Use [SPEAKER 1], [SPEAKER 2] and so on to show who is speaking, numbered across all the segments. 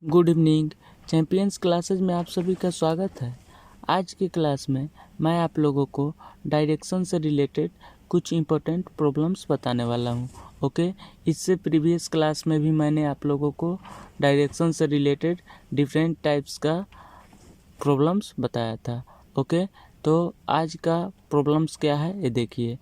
[SPEAKER 1] Good evening. Champions classes में आप सभी का स्वागत है। आज की क्लास में मैं आप लोगों को डायरेक्शन से रिलेटेड कुछ इम्पोर्टेंट प्रॉब्लम्स बताने वाला हूँ। ओके, इससे प्रीवियस क्लास में भी मैंने आप लोगों को डायरेक्शन से रिलेटेड डिफरेंट टाइप्स का प्रॉब्लम्स बताया था। ओके, तो आज का प्रॉब्लम्स क्या है ये देखिए।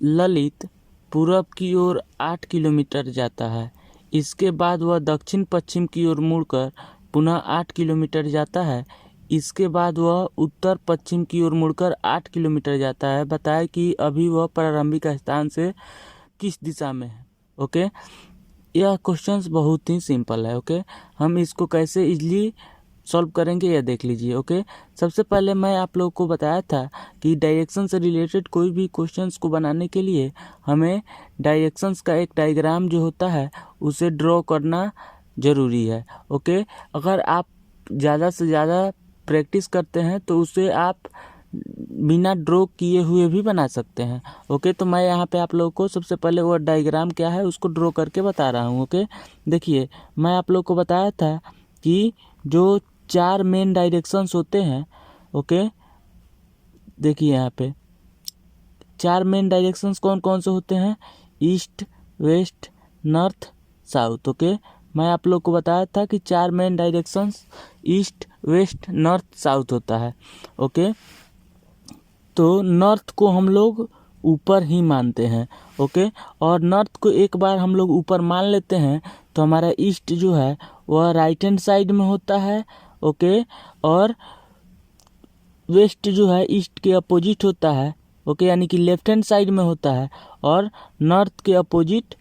[SPEAKER 1] ललित पूरब की ओर 8 किलोमीटर जाता है। इसके बाद वह दक्षिण पश्चिम की ओर मुड़कर पुनः 8 किलोमीटर जाता है। इसके बाद वह उत्तर पश्चिम की ओर मुड़कर 8 किलोमीटर जाता है। बताए कि अभी वह प्रारंभिक स्थान से किस दिशा में है। ओके, यह क्वेश्चंस बहुत ही सिंपल है। ओके, हम इसको कैसे इजली सॉल्व करेंगे यह देख लीजिए। ओके, सबसे पहले मैं आप लोगों को बताया था कि डायरेक्शन से रिलेटेड कोई भी क्वेश्चंस को बनाने के लिए हमें डायरेक्शंस का एक डायग्राम जो होता है उसे ड्रॉ करना ज़रूरी है। ओके, अगर आप ज़्यादा से ज़्यादा प्रैक्टिस करते हैं तो उसे आप बिना ड्रॉ किए हुए भी बना सकते हैं। ओके, तो मैं यहाँ पे आप लोगों को सबसे पहले वो डायग्राम क्या है उसको ड्रॉ करके बता रहा हूँ। ओके, देखिए मैं आप लोग को बताया था कि जो 4 मेन डायरेक्शंस होते हैं। ओके, देखिए यहाँ पे 4 मेन डायरेक्शंस कौन कौन से होते हैं, east, west, north, south. Okay, मैं आप लोग को बताया था कि 4 main directions east, west, north, south होता है। ओके, तो नॉर्थ को हम लोग ऊपर ही मानते हैं। ओके, और नॉर्थ को एक बार हम लोग ऊपर मान लेते हैं तो हमारा ईस्ट जो है वह राइट हैंड साइड में होता है। ओके, और वेस्ट जो है ईस्ट के अपोजिट होता है। ओके, यानी कि लेफ्ट हैंड साइड में होता है, और नॉर्थ के अपोजिट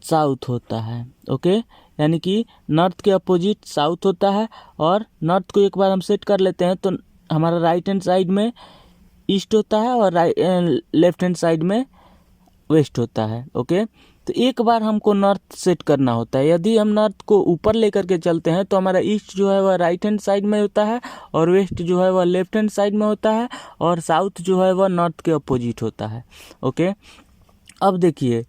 [SPEAKER 1] साउथ होता है। ओके, यानी कि नॉर्थ के अपोजिट साउथ होता है, और नॉर्थ को एक बार हम सेट कर लेते हैं तो हमारा राइट हैंड साइड में ईस्ट होता है और लेफ्ट हैंड साइड में वेस्ट होता है। ओके, तो एक बार हमको नॉर्थ सेट करना होता है। यदि हम नॉर्थ को ऊपर लेकर के चलते हैं तो हमारा ईस्ट जो है वह राइट हैंड साइड में होता है, और वेस्ट जो है वह लेफ्ट हैंड साइड में होता है, और साउथ जो है वह नॉर्थ के अपोजिट होता है। ओके, अब देखिए,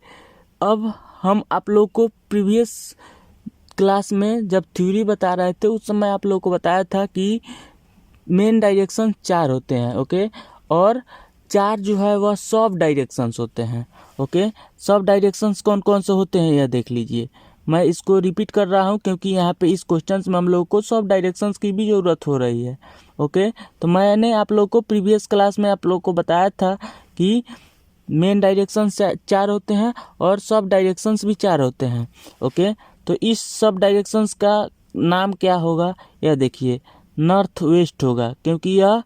[SPEAKER 1] अब हम आप लोग को प्रीवियस क्लास में जब थ्योरी बता रहे थे उस समय आप लोग को बताया था कि मेन डायरेक्शन 4 होते हैं। ओके, और 4 जो है वह सब डायरेक्शंस होते हैं। ओके, सब डायरेक्शंस कौन कौन से होते हैं यह देख लीजिए। मैं इसको रिपीट कर रहा हूँ क्योंकि यहाँ पे इस क्वेश्चंस में हम लोग को सब डायरेक्शंस की भी ज़रूरत हो रही है। ओके, तो मैंने आप लोग को प्रीवियस क्लास में आप लोग को बताया था कि मेन डायरेक्शंस 4 होते हैं और सब डायरेक्शंस भी 4 होते हैं। ओके, तो इस सब डायरेक्शंस का नाम क्या होगा यह देखिए, नॉर्थ वेस्ट होगा, क्योंकि यह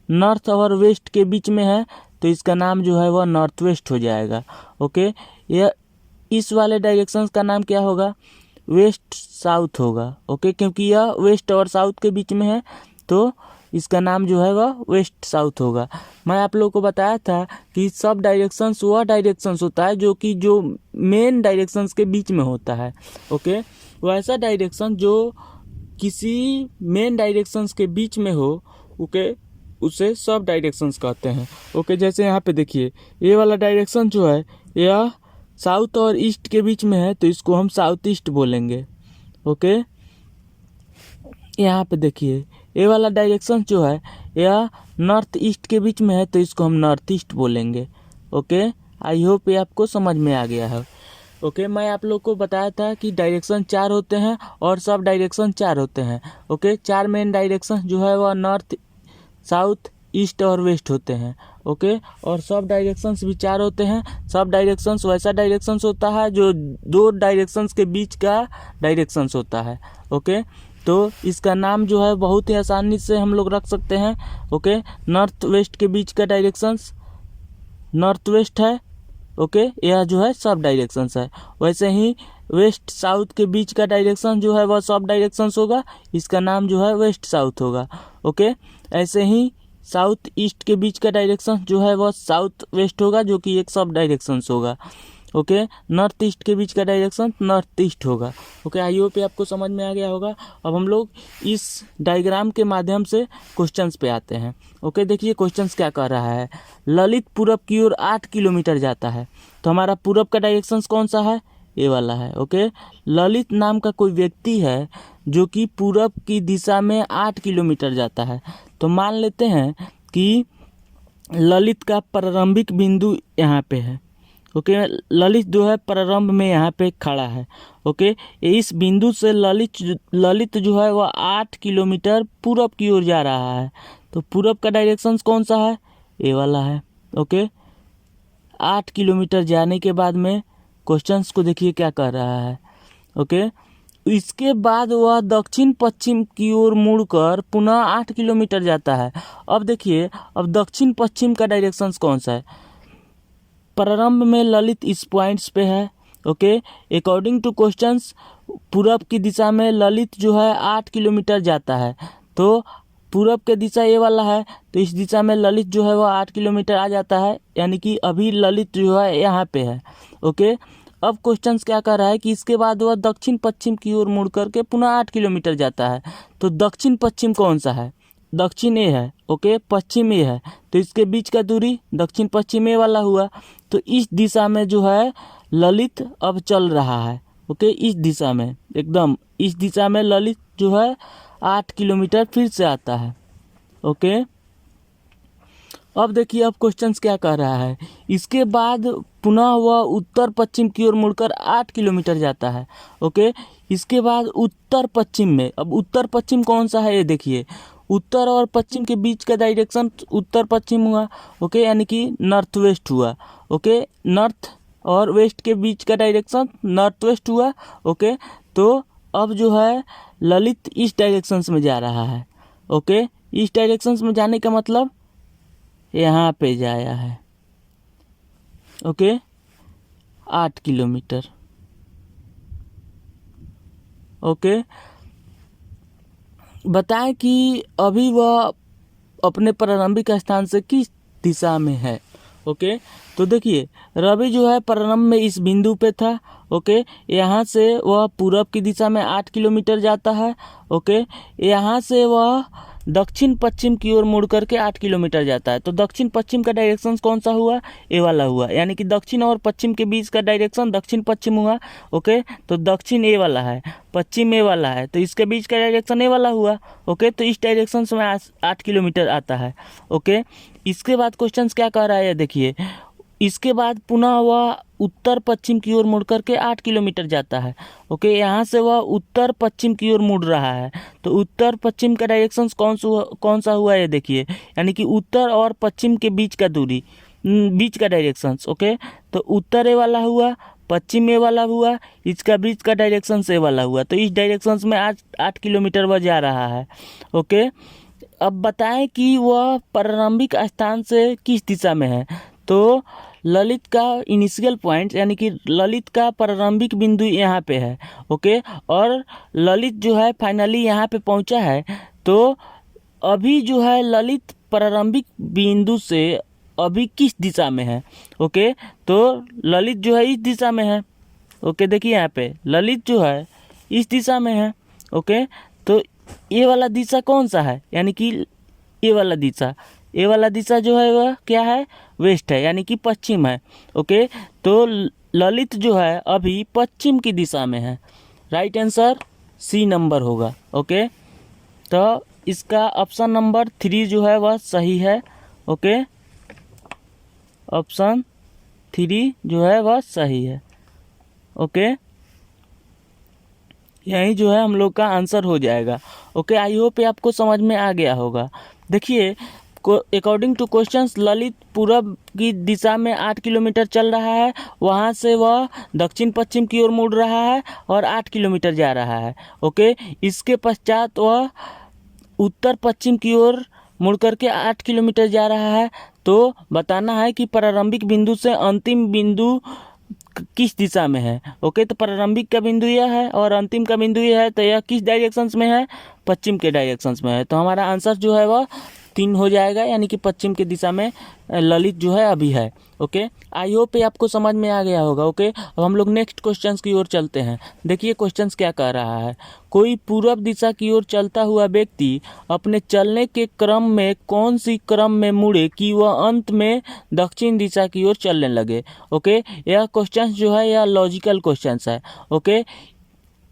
[SPEAKER 1] नॉर्थ और वेस्ट के बीच में है तो इसका नाम जो है वह नॉर्थ वेस्ट हो जाएगा। ओके, यह इस वाले डायरेक्शंस का नाम क्या होगा, वेस्ट साउथ होगा। ओके, क्योंकि यह वेस्ट और साउथ के बीच में है तो इसका नाम जो है वह वेस्ट साउथ होगा। मैं आप लोगों को बताया था कि सब डायरेक्शंस वह डायरेक्शंस होता है जो मेन डायरेक्शंस के बीच में होता है। ओके, वैसा डायरेक्शन जो किसी मेन डायरेक्शंस के बीच में हो, ओके, उसे सब डायरेक्शंस कहते हैं। ओके, जैसे यहाँ पे देखिए ये वाला डायरेक्शन जो है यह साउथ और ईस्ट के बीच में है तो इसको हम साउथ ईस्ट बोलेंगे। ओके, यहाँ पे देखिए ये वाला डायरेक्शन जो है यह नॉर्थ ईस्ट के बीच में है तो इसको हम नॉर्थ ईस्ट बोलेंगे। ओके, आई होप ये आपको समझ में आ गया है। ओके, मैं आप लोग को बताया था कि डायरेक्शन 4 होते हैं और सब डायरेक्शन 4 होते हैं। ओके, 4 मेन डायरेक्शन जो है वह नॉर्थ, साउथ, ईस्ट और वेस्ट होते हैं। ओके, और सब डायरेक्शंस भी 4 होते हैं। सब डायरेक्शंस वैसा डायरेक्शंस होता है जो 2 डायरेक्शंस के बीच का डायरेक्शंस होता है। ओके, तो इसका नाम जो है बहुत ही आसानी से हम लोग रख सकते हैं। ओके, नॉर्थ वेस्ट के बीच का डायरेक्शंस नॉर्थ वेस्ट है। ओके, यह जो है सब डायरेक्शंस है। वैसे ही वेस्ट साउथ के बीच का डायरेक्शन जो है वह सब डायरेक्शंस होगा, इसका नाम जो है वेस्ट साउथ होगा। ओके, ऐसे ही साउथ ईस्ट के बीच का डायरेक्शन जो है वह साउथ वेस्ट होगा जो कि एक सब डायरेक्शंस होगा। ओके, नॉर्थ ईस्ट के बीच का डायरेक्शन नॉर्थ ईस्ट होगा। ओके, आई होप आपको समझ में आ गया होगा। अब हम लोग इस डायग्राम के माध्यम से क्वेश्चंस पे आते हैं। ओके, देखिए क्वेश्चंस क्या कह रहा है, ललित पूरब की ओर 8 किलोमीटर जाता है। तो हमारा पूरब का डायरेक्शन कौन सा है, ये वाला है। ओके, ललित नाम का कोई व्यक्ति है जो कि पूरब की दिशा में 8 किलोमीटर जाता है। तो मान लेते हैं कि ललित का प्रारंभिक बिंदु यहाँ पे है। ओके, ललित जो है प्रारंभ में यहाँ पे खड़ा है। ओके, इस बिंदु से ललित जो है वह 8 किलोमीटर पूरब की ओर जा रहा है। तो पूरब का डायरेक्शन कौन सा है? ये वाला है। ओके, 8 किलोमीटर जाने के बाद में क्वेश्चंस को देखिए क्या कर रहा है। ओके, इसके बाद वह दक्षिण पश्चिम की ओर मुड़कर पुनः 8 किलोमीटर जाता है। अब देखिए, अब दक्षिण पश्चिम का डायरेक्शन कौन सा है? प्रारंभ में ललित इस पॉइंट्स पे है। ओके, अकॉर्डिंग टू क्वेश्चंस पूरब की दिशा में ललित जो है 8 किलोमीटर जाता है। तो पूरब के दिशा ये वाला है, तो इस दिशा में ललित जो है वह 8 किलोमीटर आ जाता है, यानी कि अभी ललित जो है यहाँ पे है। ओके, अब क्वेश्चंस क्या कर रहा है कि इसके बाद वह दक्षिण पश्चिम की ओर मुड़ करके पुनः 8 किलोमीटर जाता है। तो दक्षिण पश्चिम कौन सा है? दक्षिण ए है। ओके, पश्चिम ए है, तो इसके बीच का दूरी दक्षिण पश्चिम ए वाला हुआ। तो इस दिशा में जो है ललित अब चल रहा है। ओके, इस दिशा में, एकदम इस दिशा में ललित जो है 8 किलोमीटर फिर से आता है। ओके, अब देखिए अब क्वेश्चंस क्या कर रहा है। इसके बाद पुनः वह उत्तर पश्चिम की ओर मुड़कर 8 किलोमीटर जाता है। ओके, इसके बाद उत्तर पश्चिम में, अब उत्तर पश्चिम कौन सा है ये देखिए, उत्तर और पश्चिम के बीच का डायरेक्शन उत्तर पश्चिम हुआ। ओके, यानी कि नॉर्थ वेस्ट हुआ। ओके, नॉर्थ और वेस्ट के बीच का डायरेक्शन नॉर्थ वेस्ट हुआ। ओके, तो अब जो है ललित इस डायरेक्शंस में जा रहा है। ओके, इस डायरेक्शंस में जाने का मतलब यहाँ पे जाया है। Okay, 8 kilometre. ओके, बताएं कि अभी वह अपने प्रारंभिक स्थान से किस दिशा में है। ओके, तो देखिए रवि जो है प्रारंभ में इस बिंदु पे था। ओके, यहाँ से वह पूरब की दिशा में 8 किलोमीटर जाता है। ओके, यहाँ से वह दक्षिण पश्चिम की ओर मुड़ करके 8 किलोमीटर जाता है। तो दक्षिण पश्चिम का डायरेक्शन कौन सा हुआ? ए वाला हुआ, यानी कि दक्षिण और पश्चिम के बीच का डायरेक्शन दक्षिण पश्चिम हुआ। ओके, तो दक्षिण ए वाला है, पश्चिम ए वाला है, तो इसके बीच का डायरेक्शन ए वाला हुआ। ओके, तो इस डायरेक्शन में 8 किलोमीटर आता है। ओके, इसके बाद क्वेश्चन क्या कह रहा है देखिए, इसके बाद पुनः वह उत्तर पश्चिम की ओर मुड़ करके 8 किलोमीटर जाता है। ओके, यहाँ से वह उत्तर पश्चिम की ओर मुड़ रहा है। तो उत्तर पश्चिम का डायरेक्शन कौन सा हुआ ये देखिए, यानी कि उत्तर और पश्चिम के बीच का दूरी, बीच का डायरेक्शन। ओके, तो उत्तर ए वाला हुआ, पश्चिम ए वाला हुआ, इसका बीच का डायरेक्शन ए वाला हुआ। तो इस डायरेक्शन में आज 8 किलोमीटर वह जा रहा है। ओके, अब बताएं कि वह प्रारंभिक स्थान से किस दिशा में है। तो ललित का इनिशियल पॉइंट, यानी कि ललित का प्रारंभिक बिंदु यहाँ पे है। ओके, और ललित जो है फाइनली यहाँ पे पहुँचा है। तो अभी जो है ललित प्रारंभिक बिंदु से अभी किस दिशा में है? ओके, तो ललित जो है इस दिशा में है। ओके, देखिए यहाँ पे ललित जो है इस दिशा में है। ओके, तो ये वाला दिशा कौन सा है? यानी कि ये वाला दिशा जो है वह क्या है? वेस्ट है, यानी कि पश्चिम है। ओके, तो ललित जो है अभी पश्चिम की दिशा में है। राइट आंसर सी नंबर होगा। ओके, तो इसका ऑप्शन नंबर 3 जो है वह सही है। ओके, ऑप्शन 3 जो है वह सही है। ओके, यही जो है हम लोग का आंसर हो जाएगा। ओके, आई होप ये आपको समझ में आ गया होगा। देखिए अकॉर्डिंग टू क्वेश्चंस ललित पूरब की दिशा में 8 किलोमीटर चल रहा है, वहाँ से वह दक्षिण पश्चिम की ओर मुड़ रहा है और 8 किलोमीटर जा रहा है। ओके, इसके पश्चात वह उत्तर पश्चिम की ओर मुड़ करके 8 किलोमीटर जा रहा है। तो बताना है कि प्रारंभिक बिंदु से अंतिम बिंदु किस दिशा में है। ओके, तो प्रारंभिक का बिंदु यह है और अंतिम का बिंदु यह है, तो यह किस डायरेक्शंस में है? पश्चिम के डायरेक्शंस में है। तो हमारा आंसर जो है वह 3 हो जाएगा, यानी कि पश्चिम की दिशा में ललित जो है अभी है। ओके, आई होप ये आपको समझ में आ गया होगा। ओके, अब हम लोग नेक्स्ट क्वेश्चंस की ओर चलते हैं। देखिए क्वेश्चंस क्या कह रहा है। कोई पूर्व दिशा की ओर चलता हुआ व्यक्ति अपने चलने के क्रम में कौन सी क्रम में मुड़े कि वह अंत में दक्षिण दिशा की ओर चलने लगे। ओके, यह क्वेश्चंस जो है यह लॉजिकल क्वेश्चंस है। ओके,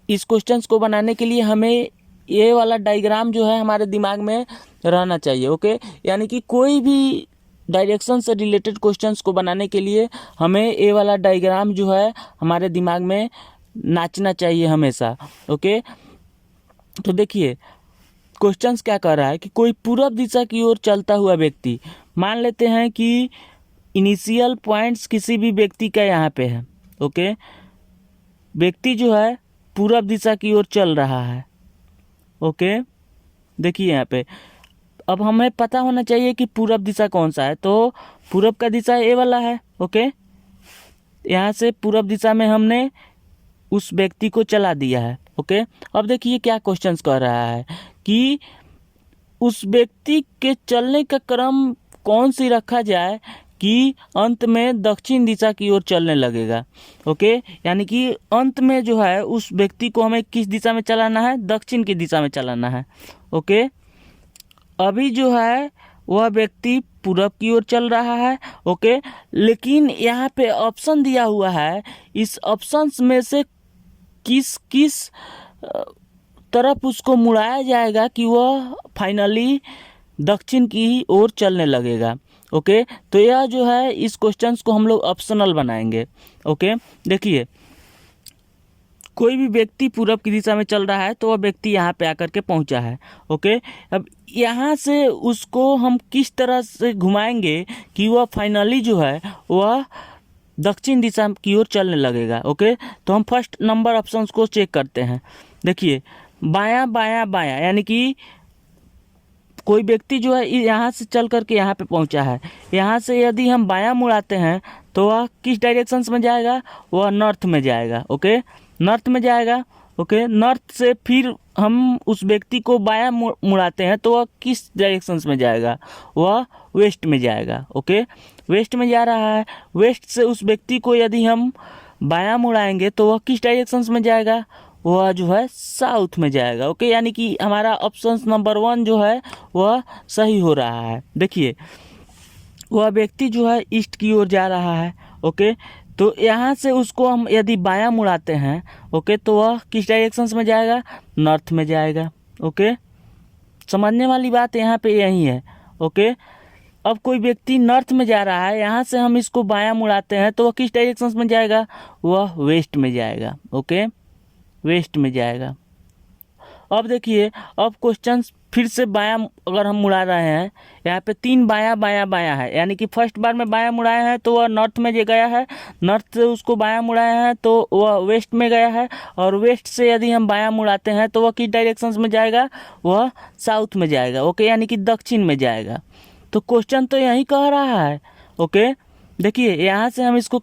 [SPEAKER 1] इस क्वेश्चंस को बनाने के लिए हमें ये वाला डायग्राम जो है हमारे दिमाग में रहना चाहिए। ओके, यानी कि कोई भी डायरेक्शन से रिलेटेड क्वेश्चंस को बनाने के लिए हमें ये वाला डायग्राम जो है हमारे दिमाग में नाचना चाहिए हमेशा। ओके, तो देखिए क्वेश्चंस क्या कर रहा है कि कोई पूर्व दिशा की ओर चलता हुआ व्यक्ति, मान लेते हैं कि इनिशियल पॉइंट्स किसी भी व्यक्ति का यहाँ पे है। ओके, व्यक्ति जो है पूर्व दिशा की ओर चल रहा है। ओके, देखिए यहाँ पे अब हमें पता होना चाहिए कि पूरब दिशा कौन सा है, तो पूरब का दिशा ए वाला है। ओके, यहाँ से पूरब दिशा में हमने उस व्यक्ति को चला दिया है। ओके, अब देखिए क्या क्वेश्चंस कह रहा है कि उस व्यक्ति के चलने का क्रम कौन सी रखा जाए कि अंत में दक्षिण दिशा की ओर चलने लगेगा। ओके, यानी कि अंत में जो है उस व्यक्ति को हमें किस दिशा में चलाना है, दक्षिण की दिशा में चलाना है। ओके, अभी जो है वह व्यक्ति पूरब की ओर चल रहा है। ओके, लेकिन यहाँ पे ऑप्शन दिया हुआ है, इस ऑप्शंस में से किस किस तरफ उसको मुड़ाया जाएगा कि वह फाइनली दक्षिण की ओर चलने लगेगा। ओके, तो यह जो है इस क्वेश्चंस को हम लोग ऑप्शनल बनाएंगे। ओके, देखिए कोई भी व्यक्ति पूरब की दिशा में चल रहा है तो वह व्यक्ति यहाँ पे आकर के पहुँचा है। ओके, अब यहाँ से उसको हम किस तरह से घुमाएंगे कि वह फाइनली जो है वह दक्षिण दिशा की ओर चलने लगेगा। ओके, तो हम फर्स्ट नंबर ऑप्शंस को चेक करते हैं। देखिए बायां बायां बायां, यानी कि कोई व्यक्ति जो है यहाँ से चल करके यहाँ पे पहुँचा है। यहाँ से यदि हम बायां मुड़ाते हैं तो वह किस डायरेक्शंस में जाएगा, वह नॉर्थ में जाएगा। ओके, नॉर्थ में जाएगा। ओके, नॉर्थ से फिर हम उस व्यक्ति को बायां मुड़ाते हैं तो वह किस डायरेक्शंस में जाएगा, वह वेस्ट में जाएगा। ओके, वेस्ट में जा रहा है। वेस्ट से उस व्यक्ति को यदि हम बायां मुड़ाएंगे तो वह किस डायरेक्शंस में जाएगा, वह जो है साउथ में जाएगा। ओके, यानी कि हमारा ऑप्शन नंबर 1 जो है वह सही हो रहा है। देखिए वह व्यक्ति जो है ईस्ट की ओर जा रहा है। ओके, तो यहाँ से उसको हम यदि बायां मुड़ाते हैं, ओके, तो वह किस डायरेक्शंस में जाएगा, नॉर्थ में जाएगा। ओके, समझने वाली बात यहाँ पे यही है। ओके, अब कोई व्यक्ति नॉर्थ में जा रहा है, यहाँ से हम इसको बायां मुड़ाते हैं तो वह किस डायरेक्शंस में जाएगा, वह वेस्ट में जाएगा। ओके, वेस्ट में जाएगा। अब देखिए अब क्वेश्चन फिर से बायां अगर हम मुड़ा रहे हैं, यहाँ पे 3 बायां बायां बायां है, यानी कि फर्स्ट बार में बायां मुड़ाए हैं तो वह नॉर्थ में गया है, नॉर्थ से उसको बायां मुड़ाए हैं तो वह वेस्ट में गया है, और वेस्ट से यदि हम बायां मुड़ाते हैं तो वह किस डायरेक्शंस में जाएगा, वह साउथ में जाएगा। ओके, यानी कि दक्षिण में जाएगा। तो क्वेश्चन तो यही कह रहा है। ओके, देखिए यहाँ से हम इसको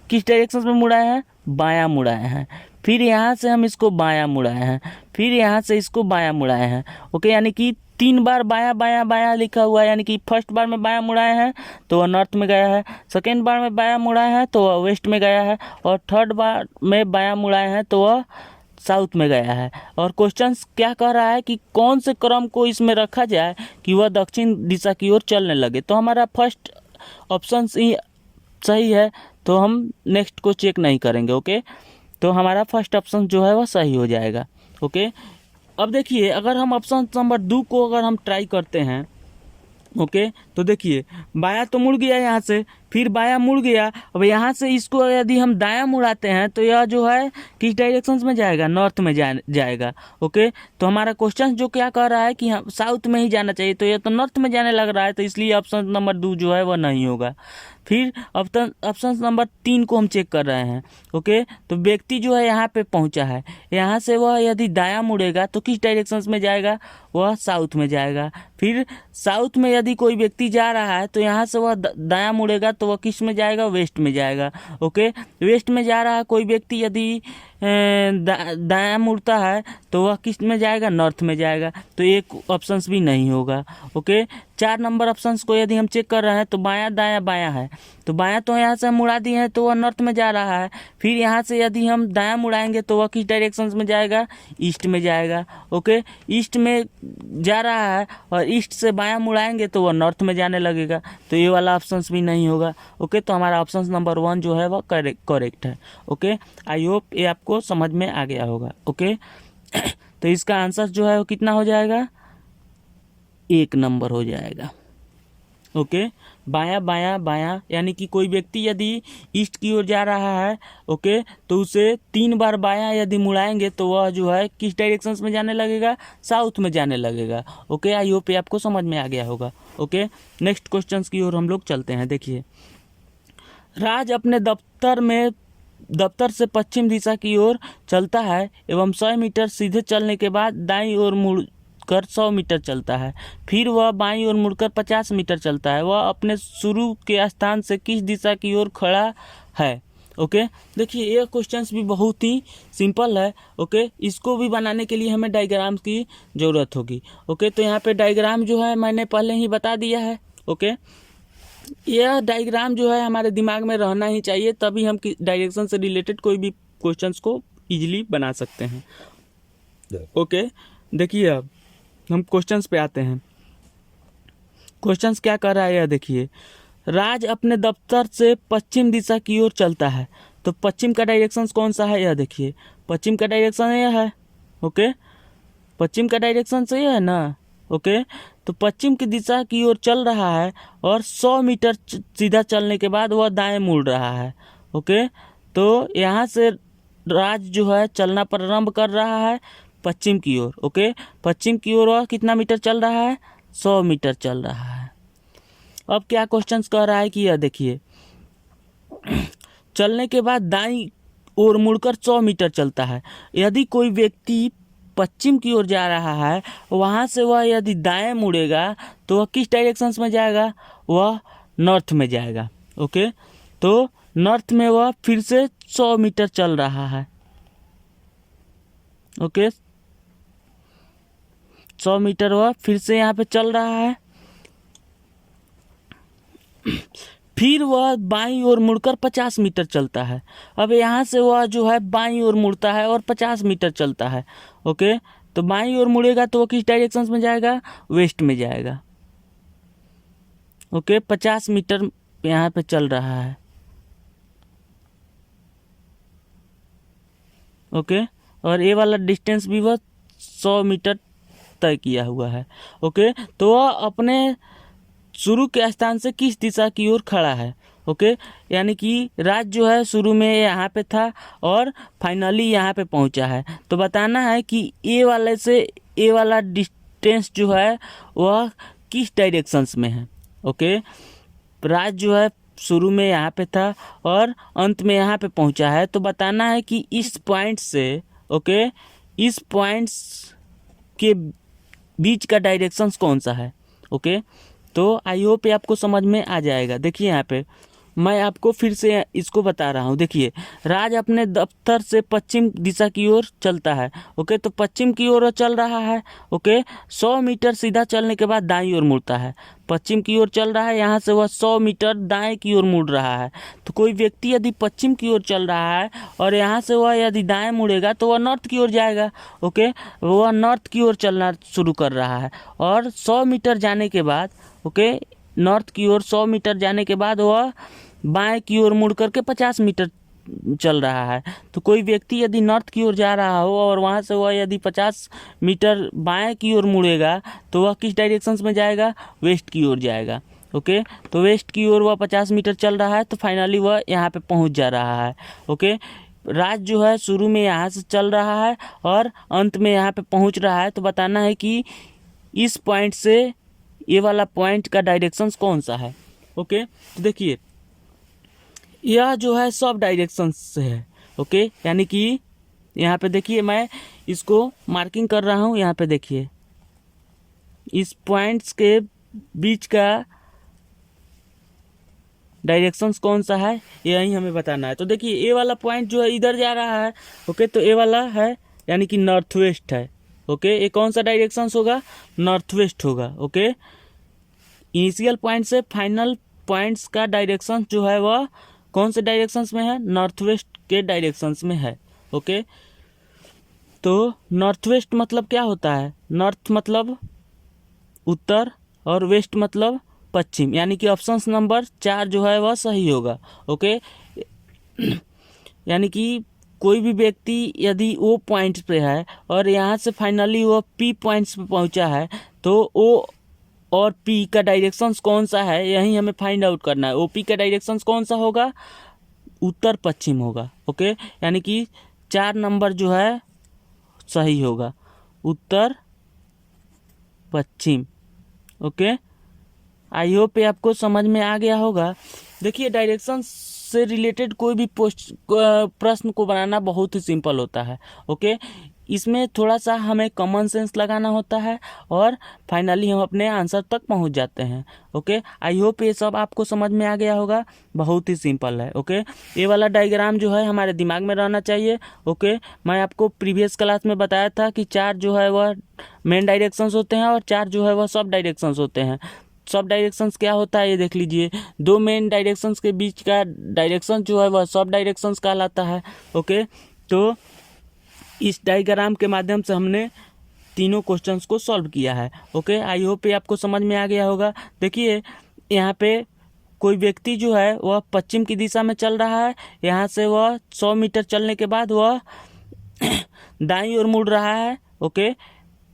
[SPEAKER 1] किस डायरेक्शंस में मुड़ाए हैं, बायां मुड़ाए हैं, फिर यहाँ से हम इसको बायां मुड़ाए हैं, फिर यहाँ से इसको बायां मुड़ाए हैं। ओके, यानी कि 3 बार बायां बायां बायां लिखा हुआ है, यानी कि फर्स्ट बार में बायां मुड़ाए हैं तो वह नॉर्थ में गया है, सेकेंड बार में बायां मुड़ाए हैं तो वह वेस्ट में गया है, और थर्ड बार में बायां मुड़ाए हैं तो वह साउथ में गया है। और क्वेश्चन क्या कह रहा है कि कौन से क्रम को इसमें रखा जाए कि वह दक्षिण दिशा की ओर चलने लगे। तो हमारा फर्स्ट ऑप्शन ही सही है, तो हम नेक्स्ट को चेक नहीं करेंगे। ओके, तो हमारा फर्स्ट ऑप्शन जो है वह सही हो जाएगा। ओके, अब देखिए अगर हम ऑप्शन नंबर 2 को अगर हम ट्राई करते हैं, ओके, तो देखिए बायां तो मुड़ गया, यहाँ से फिर बायां मुड़ गया। अब यहाँ से इसको यदि हम दायां मुड़ाते हैं तो यह जो है किस डायरेक्शंस में जाएगा, नॉर्थ में जाएगा। ओके, तो हमारा क्वेश्चन जो क्या कह रहा है कि हम साउथ में ही जाना चाहिए, तो यह तो नॉर्थ में जाने लग रहा है, तो इसलिए ऑप्शन नंबर 2 जो है वह नहीं होगा। फिर ऑप्शन नंबर 3 को हम चेक कर रहे हैं। ओके, तो व्यक्ति जो है यहाँ पे पहुँचा है, यहाँ से वह यदि दायां मुड़ेगा तो किस डायरेक्शंस में जाएगा, वह साउथ में जाएगा। फिर साउथ में यदि कोई व्यक्ति जा रहा है तो यहाँ से वह दायां मुड़ेगा तो वह किस में जाएगा, वेस्ट में जाएगा। ओके, वेस्ट में जा रहा है कोई व्यक्ति यदि दायां मुड़ता है तो वह किस में जाएगा, नॉर्थ में जाएगा, तो एक ऑप्शंस भी नहीं होगा। ओके, 4 नंबर ऑप्शंस को यदि हम चेक कर रहे हैं तो बायां दायां बायां है, तो बायां तो यहाँ से हम मुड़ा दिए हैं तो वह नॉर्थ में जा रहा है। फिर यहाँ से यदि हम दायां मुड़ाएंगे तो वह किस डायरेक्शन में जाएगा, ईस्ट में जाएगा। ओके, ईस्ट में जा रहा है और ईस्ट से बायां मुड़ाएंगे तो वह नॉर्थ में जाने लगेगा, तो ये वाला ऑप्शंस भी नहीं होगा। ओके, तो हमारा ऑप्शन नंबर 1 जो है वह करेक्ट है। ओके, आई होप ये आपको समझ में आ गया होगा। ओके तो इसका आंसर जो है वो कितना हो जाएगा, 1 नंबर हो जाएगा। ओके, बायां बायां बायां यानी कि कोई व्यक्ति यदि ईस्ट की ओर जा रहा है, ओके, तो उसे 3 बार बायां यदि मुड़ाएंगे तो वह जो है किस डायरेक्शन में जाने लगेगा, साउथ में जाने लगेगा। ओके, आई होप ये आपको समझ में आ गया होगा। ओके, नेक्स्ट क्वेश्चंस की ओर हम लोग चलते हैं। देखिए, राज अपने दफ्तर से पश्चिम दिशा की ओर चलता है एवं 100 मीटर सीधे चलने के बाद दाईं ओर मुड़कर 100 मीटर चलता है। फिर वह बाईं ओर मुड़कर 50 मीटर चलता है। वह अपने शुरू के स्थान से किस दिशा की ओर खड़ा है। ओके, देखिए ये क्वेश्चंस भी बहुत ही सिंपल है। ओके, इसको भी बनाने के लिए हमें डायग्राम की ज़रूरत होगी। ओके, तो यहाँ पे डायग्राम जो है मैंने पहले ही बता दिया है। ओके, यह डायग्राम जो है हमारे दिमाग में रहना ही चाहिए, तभी हम डायरेक्शन से रिलेटेड कोई भी क्वेश्चंस को इजीली बना सकते हैं। ओके, देखिए अब हम क्वेश्चंस पे आते हैं। क्वेश्चंस क्या कर रहा है यह देखिए, राज अपने दफ्तर से पश्चिम दिशा की ओर चलता है, तो पश्चिम का डायरेक्शन कौन सा है यह देखिए, पश्चिम का डायरेक्शन यह है। ओके, पश्चिम का डायरेक्शन सही है ना। ओके, तो पश्चिम की दिशा की ओर चल रहा है और 100 मीटर सीधा चलने के बाद वह दाएं मुड़ रहा है। ओके, तो यहाँ से राज जो है चलना प्रारंभ कर रहा है पश्चिम की ओर। ओके, पश्चिम की ओर वह कितना मीटर चल रहा है, 100 मीटर चल रहा है। अब क्या क्वेश्चंस कह रहा है कि यह देखिए, चलने के बाद दाईं ओर मुड़कर 100 मीटर चलता है। यदि कोई व्यक्ति पश्चिम की ओर जा रहा है, वहाँ से वह यदि दाएं मुड़ेगा तो वह किस डायरेक्शंस में जाएगा, वह नॉर्थ में जाएगा। ओके, तो नॉर्थ में वह फिर से 100 मीटर चल रहा है। ओके, 100 मीटर वह फिर से यहाँ पे चल रहा है। फिर वह बाईं ओर मुड़कर 50 मीटर चलता है। अब यहाँ से वह जो है बाईं ओर मुड़ता है और 50 मीटर चलता है। ओके, तो बाईं ओर मुड़ेगा तो वो किस डायरेक्शन में जाएगा, वेस्ट में जाएगा। ओके, 50 मीटर यहाँ पे चल रहा है। ओके, और ये वाला डिस्टेंस भी वह 100 मीटर तय किया हुआ है। ओके, तो वह अपने शुरू के स्थान से किस दिशा की ओर खड़ा है। ओके, यानी कि राज जो है शुरू में यहाँ पे था और फाइनली यहाँ पे पहुँचा है, तो बताना है कि ए वाले से ए वाला डिस्टेंस जो है वह किस डायरेक्शंस में है। ओके, राज जो है शुरू में यहाँ पे था और अंत में यहाँ पे पहुँचा है, तो बताना है कि इस पॉइंट से, ओके, इस पॉइंट्स के बीच का डायरेक्शंस कौन सा है। ओके, तो आई होप ये आपको समझ में आ जाएगा। देखिए यहाँ पे मैं आपको फिर से इसको बता रहा हूँ। देखिए, राज अपने दफ्तर से पश्चिम दिशा की ओर चलता है। ओके, तो पश्चिम की ओर चल रहा है। ओके, 100 मीटर सीधा चलने के बाद दाईं ओर मुड़ता है। पश्चिम की ओर चल रहा है, यहाँ से वह 100 मीटर दाएं की ओर मुड़ रहा है। तो कोई व्यक्ति यदि पश्चिम की ओर चल रहा है और यहाँ से वह यदि दाएं मुड़ेगा तो वह नॉर्थ की ओर जाएगा। ओके, वह नॉर्थ की ओर चलना शुरू कर रहा है और 100 मीटर जाने के बाद, ओके, नॉर्थ की ओर 100 मीटर जाने के बाद वह बाएं की ओर मुड़ करके 50 मीटर चल रहा है। तो कोई व्यक्ति यदि नॉर्थ की ओर जा रहा हो और वहाँ से वह यदि 50 मीटर बाएं की ओर मुड़ेगा तो वह किस डायरेक्शंस में जाएगा, वेस्ट की ओर जाएगा। ओके, तो वेस्ट की ओर वह 50 मीटर चल रहा है, तो फाइनली वह यहाँ पे पहुँच जा रहा है। ओके, राज जो है शुरू में यहाँ से चल रहा है और अंत में यहाँ पे पहुँच रहा है, तो बताना है कि इस पॉइंट से ये वाला पॉइंट का डायरेक्शंस कौन सा है। ओके, तो देखिए यह जो है सब डायरेक्शंस से है। ओके, यानी कि यहाँ पे देखिए मैं इसको मार्किंग कर रहा हूँ। यहाँ पे देखिए इस पॉइंट्स के बीच का डायरेक्शंस कौन सा है यही हमें बताना है। तो देखिए ए वाला पॉइंट जो है इधर जा रहा है, ओके, तो ए वाला है यानी कि नॉर्थ वेस्ट है, ओके। ये कौन सा डायरेक्शंस होगा, नॉर्थ वेस्ट होगा, ओके। इनिशियल पॉइंट से फाइनल पॉइंट्स का डायरेक्शन जो है वह कौन से डायरेक्शंस में है, नॉर्थ वेस्ट के डायरेक्शंस में है, ओके। तो नॉर्थ वेस्ट मतलब क्या होता है, नॉर्थ मतलब उत्तर और वेस्ट मतलब पश्चिम, यानी कि ऑप्शन नंबर 4 जो है वह सही होगा, ओके। यानी कि कोई भी व्यक्ति यदि ओ पॉइंट पे है और यहाँ से फाइनली वो पी पॉइंट्स पे पहुँचा है, तो ओ और पी का डायरेक्शंस कौन सा है यही हमें फाइंड आउट करना है। ओपी का डायरेक्शंस कौन सा होगा, उत्तर पश्चिम होगा, ओके। यानी कि 4 नंबर जो है सही होगा, उत्तर पश्चिम, ओके। आई होप ये आपको समझ में आ गया होगा। देखिए डायरेक्शन से रिलेटेड कोई भी प्रश्न को बनाना बहुत ही सिंपल होता है, ओके। इसमें थोड़ा सा हमें कॉमन सेंस लगाना होता है और फाइनली हम अपने आंसर तक पहुंच जाते हैं, ओके। आई होप ये सब आपको समझ में आ गया होगा, बहुत ही सिंपल है, ओके। ये वाला डायग्राम जो है हमारे दिमाग में रहना चाहिए, ओके। मैं आपको प्रीवियस क्लास में बताया था कि 4 जो है वह मेन डायरेक्शंस होते हैं और 4 जो है वह सब डायरेक्शंस होते हैं। सब डायरेक्शंस क्या होता है ये देख लीजिए, 2 मेन डायरेक्शंस के बीच का डायरेक्शन जो है वह सब डायरेक्शंस कहलाता है, ओके। तो इस डायग्राम के माध्यम से हमने तीनों क्वेश्चंस को सॉल्व किया है, ओके। आई होप ये आपको समझ में आ गया होगा। देखिए यहाँ पे कोई व्यक्ति जो है वह पश्चिम की दिशा में चल रहा है, यहाँ से वह 100 मीटर चलने के बाद वह दाईं ओर मुड़ रहा है, ओके।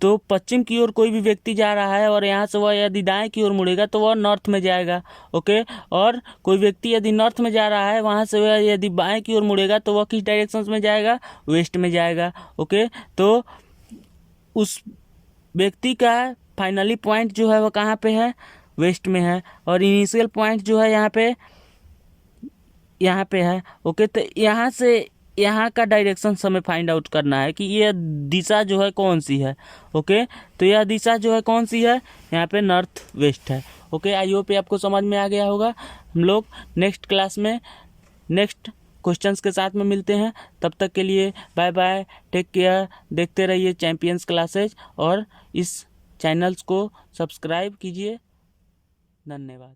[SPEAKER 1] तो पश्चिम की ओर कोई भी व्यक्ति जा रहा है और यहाँ से वह यदि दाएं की ओर मुड़ेगा तो वह नॉर्थ में जाएगा, ओके। और कोई व्यक्ति यदि नॉर्थ में जा रहा है वहाँ से वह यदि बाएं की ओर मुड़ेगा तो वह किस डायरेक्शन में जाएगा, वेस्ट में जाएगा, ओके। तो उस व्यक्ति का फाइनली पॉइंट जो है वह कहाँ पे है, वेस्ट में है, और इनिशियल पॉइंट जो है यहाँ पे है, ओके। तो यहाँ से यहाँ का डायरेक्शन हमें फाइंड आउट करना है कि यह दिशा जो है कौन सी है, ओके। तो यह दिशा जो है कौन सी है, यहाँ पे नॉर्थ वेस्ट है, ओके। आई होप ये आपको समझ में आ गया होगा। हम लोग नेक्स्ट क्लास में नेक्स्ट क्वेश्चंस के साथ में मिलते हैं, तब तक के लिए बाय बाय, टेक केयर। देखते रहिए चैंपियंस क्लासेज और इस चैनल्स को सब्सक्राइब कीजिए। धन्यवाद।